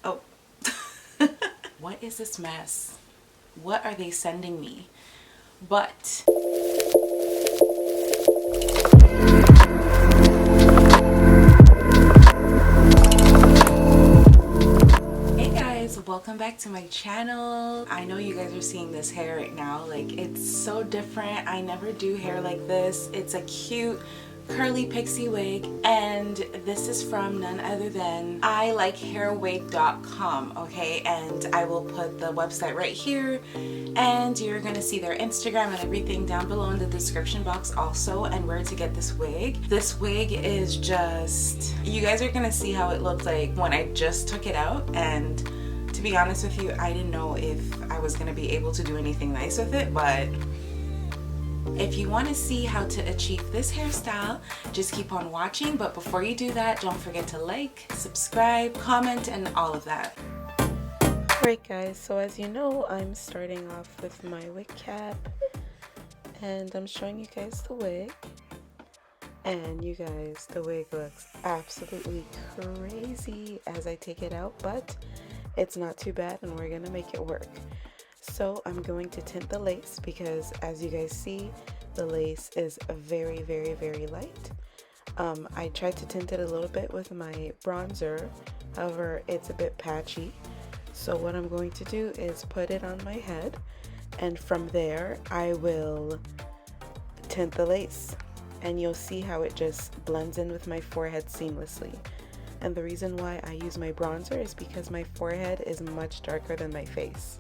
Oh. What is this mess? What are they sending me? But hey guys, welcome back to my channel. I know you guys are seeing this hair right now. Like, it's so different. I never do hair like this. It's a cute curly pixie wig, and this is from none other than ilikehairwig.com. okay, and I will put the website right here, and you're gonna see their Instagram and everything down below in the description box also, and where to get this wig. This wig is just, you guys are gonna see how it looked like when I just took it out, and to be honest with you, I didn't know if I was gonna be able to do anything nice with it. But if you want to see how to achieve this hairstyle, just keep on watching. But before you do that, don't forget to like, subscribe, comment, and all of that. Alright guys, so as you know, I'm starting off with my wig cap, and I'm showing you guys the wig. And you guys, the wig looks absolutely crazy as I take it out, but it's not too bad, and we're gonna make it work. So I'm going to tint the lace because, as you guys see, the lace is very, very, very light. I tried to tint it a little bit with my bronzer, however, it's a bit patchy. So what I'm going to do is put it on my head, and from there I will tint the lace, and you'll see how it just blends in with my forehead seamlessly. And the reason why I use my bronzer is because my forehead is much darker than my face.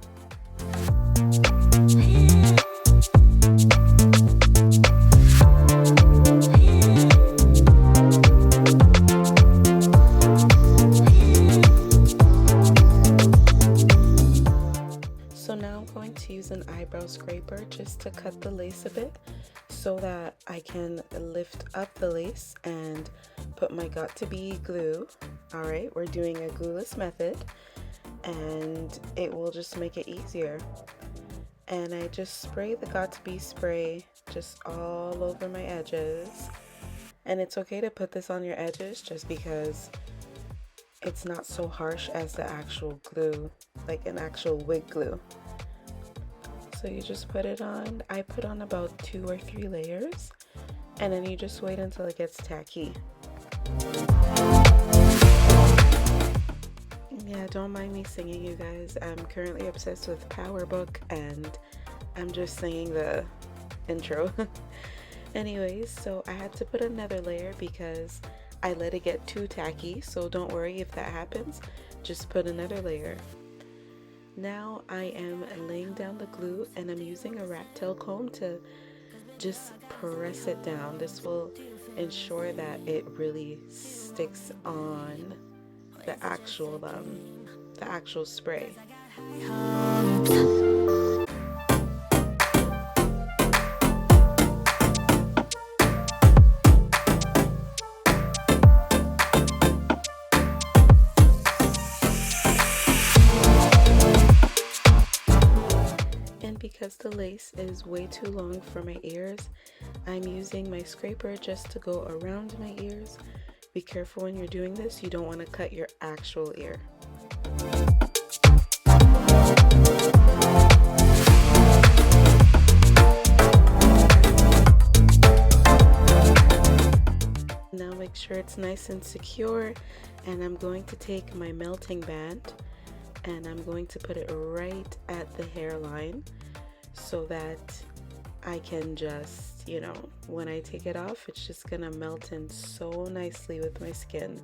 So now I'm going to use an eyebrow scraper just to cut the lace a bit so that I can lift up the lace and put my got-to-be glue. Alright, we're doing a glueless method, and it will just make it easier. And I just spray the got-to-be spray just all over my edges. And it's okay to put this on your edges just because it's not so harsh as the actual glue, like an actual wig glue. So you just put it on. I put on about 2 or 3 layers, and then you just wait until it gets tacky. Yeah, don't mind me singing, you guys. I'm currently obsessed with Power Book, and I'm just singing the intro. Anyways, so I had to put another layer because I let it get too tacky, so don't worry if that happens. Just put another layer. Now I am laying down the glue, and I'm using a rat tail comb to just press it down. This will ensure that it really sticks on the actual spray. And because the lace is way too long for my ears, I'm using my scraper just to go around my ears. Be careful when you're doing this, you don't want to cut your actual ear. Now make sure it's nice and secure, and I'm going to take my melting band and I'm going to put it right at the hairline so that I can just, you know, when I take it off, it's just gonna melt in so nicely with my skin.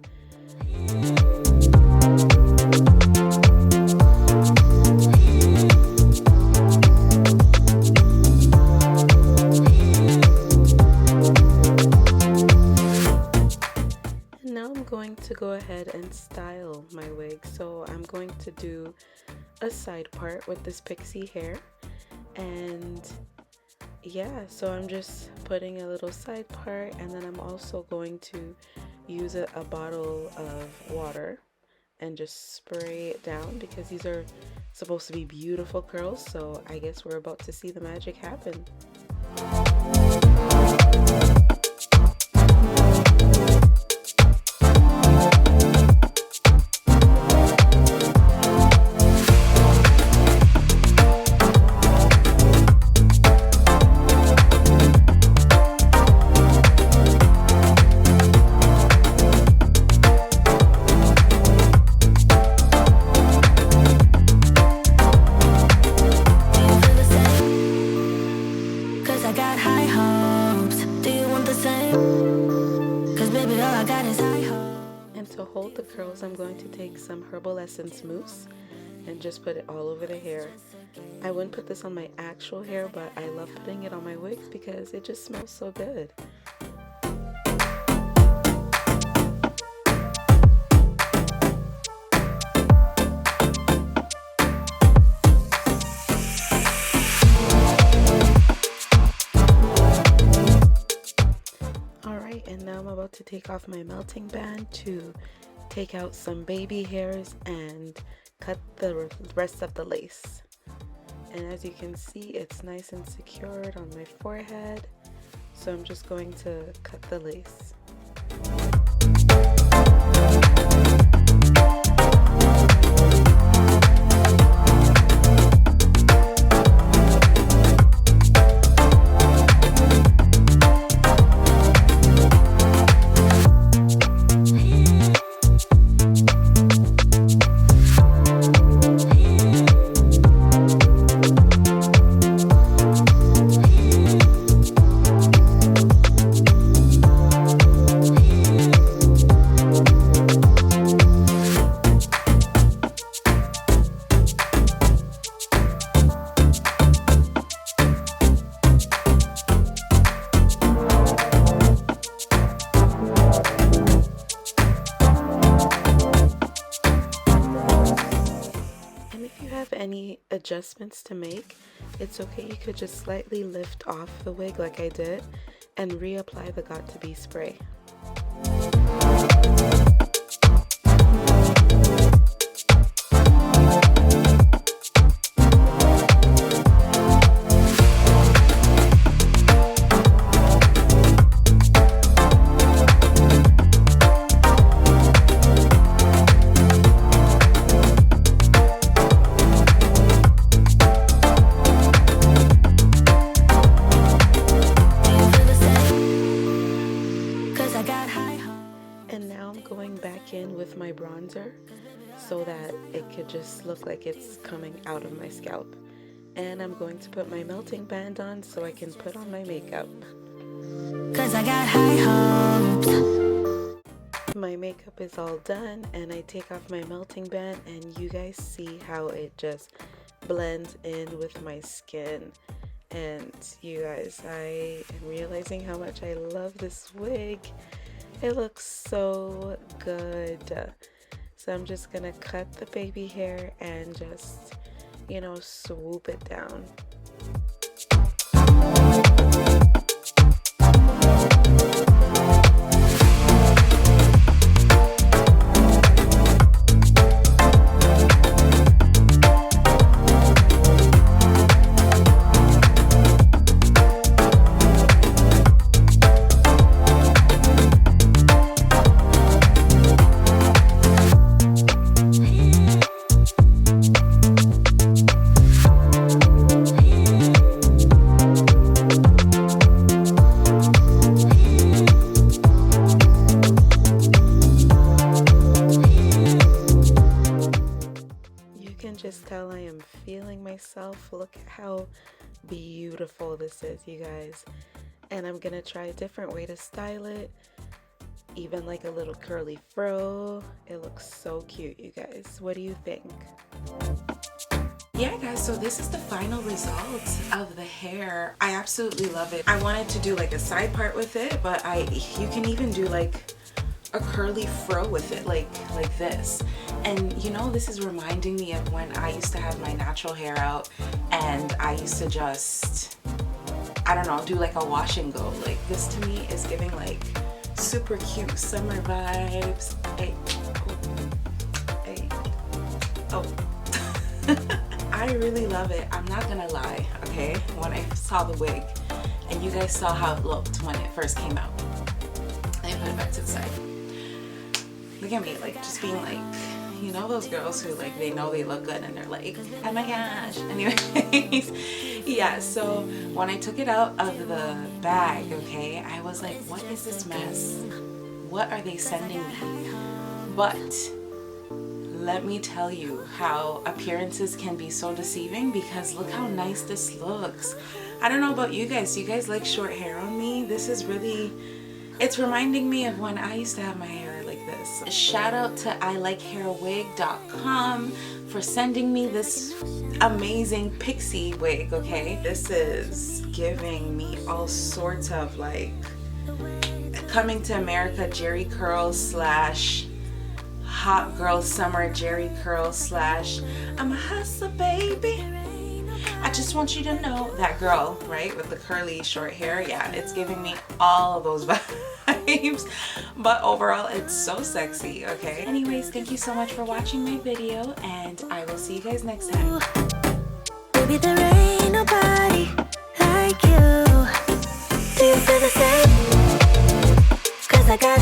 And now I'm going to go ahead and style my wig. So I'm going to do a side part with this pixie hair, and yeah, so I'm just putting a little side part, and then I'm also going to use a bottle of water and just spray it down because these are supposed to be beautiful curls, so I guess we're about to see the magic happen. some Herbal Essence mousse and just put it all over the hair. I wouldn't put this on my actual hair, but I love putting it on my wigs because it just smells so good. Alright, and now I'm about to take off my melting band to take out some baby hairs and cut the rest of the lace. And as you can see, it's nice and secured on my forehead, so I'm just going to cut the lace. Any adjustments to make, it's okay. You could just slightly lift off the wig like I did and reapply the Got To Be spray. And now I'm going back in with my bronzer so that it could just look like it's coming out of my scalp. And I'm going to put my melting band on so I can put on my makeup. 'Cause I got high hopes. My makeup is all done and I take off my melting band and you guys see how it just blends in with my skin. And you guys, I am realizing how much I love this wig. It looks so good. So I'm just gonna cut the baby hair and just, you know, swoop it down. Just tell I am feeling myself. Look at how beautiful this is, you guys. And I'm gonna try a different way to style it, even like a little curly fro. It looks so cute, you guys. What do you think? Yeah guys, so this is the final result of the hair. I absolutely love it. I wanted to do like a side part with it, but you can even do like a curly fro with it, like this. And you know, this is reminding me of when I used to have my natural hair out and I used to just, I don't know, do like a wash and go. Like this to me is giving like super cute summer vibes. Hey, oh, I really love it. I'm not gonna lie, okay? When I saw the wig and you guys saw how it looked when it first came out. Let me put it back to the side. Look at me, like just being like, you know those girls who like they know they look good and they're like, oh my gosh. Anyways, yeah, so when I took it out of the bag, okay, I was like, what is this mess? What are they sending me? But let me tell you how appearances can be so deceiving, because look how nice this looks. I don't know about you guys. Do you guys like short hair on me? This is really, it's reminding me of when I used to have my hair like this. this. Shout out to ilikehairwig.com for sending me this amazing pixie wig, okay? This is giving me all sorts of like coming to America Jerry curl slash hot girl summer Jerry curl slash I'm a hustler baby. I just want you to know that girl, right, with the curly short hair. Yeah, it's giving me all of those vibes, but overall it's so sexy, okay? Anyways, thank you so much for watching my video, and I will see you guys next time. Baby, there ain't nobody like you. Do you feel the same? 'Cause I got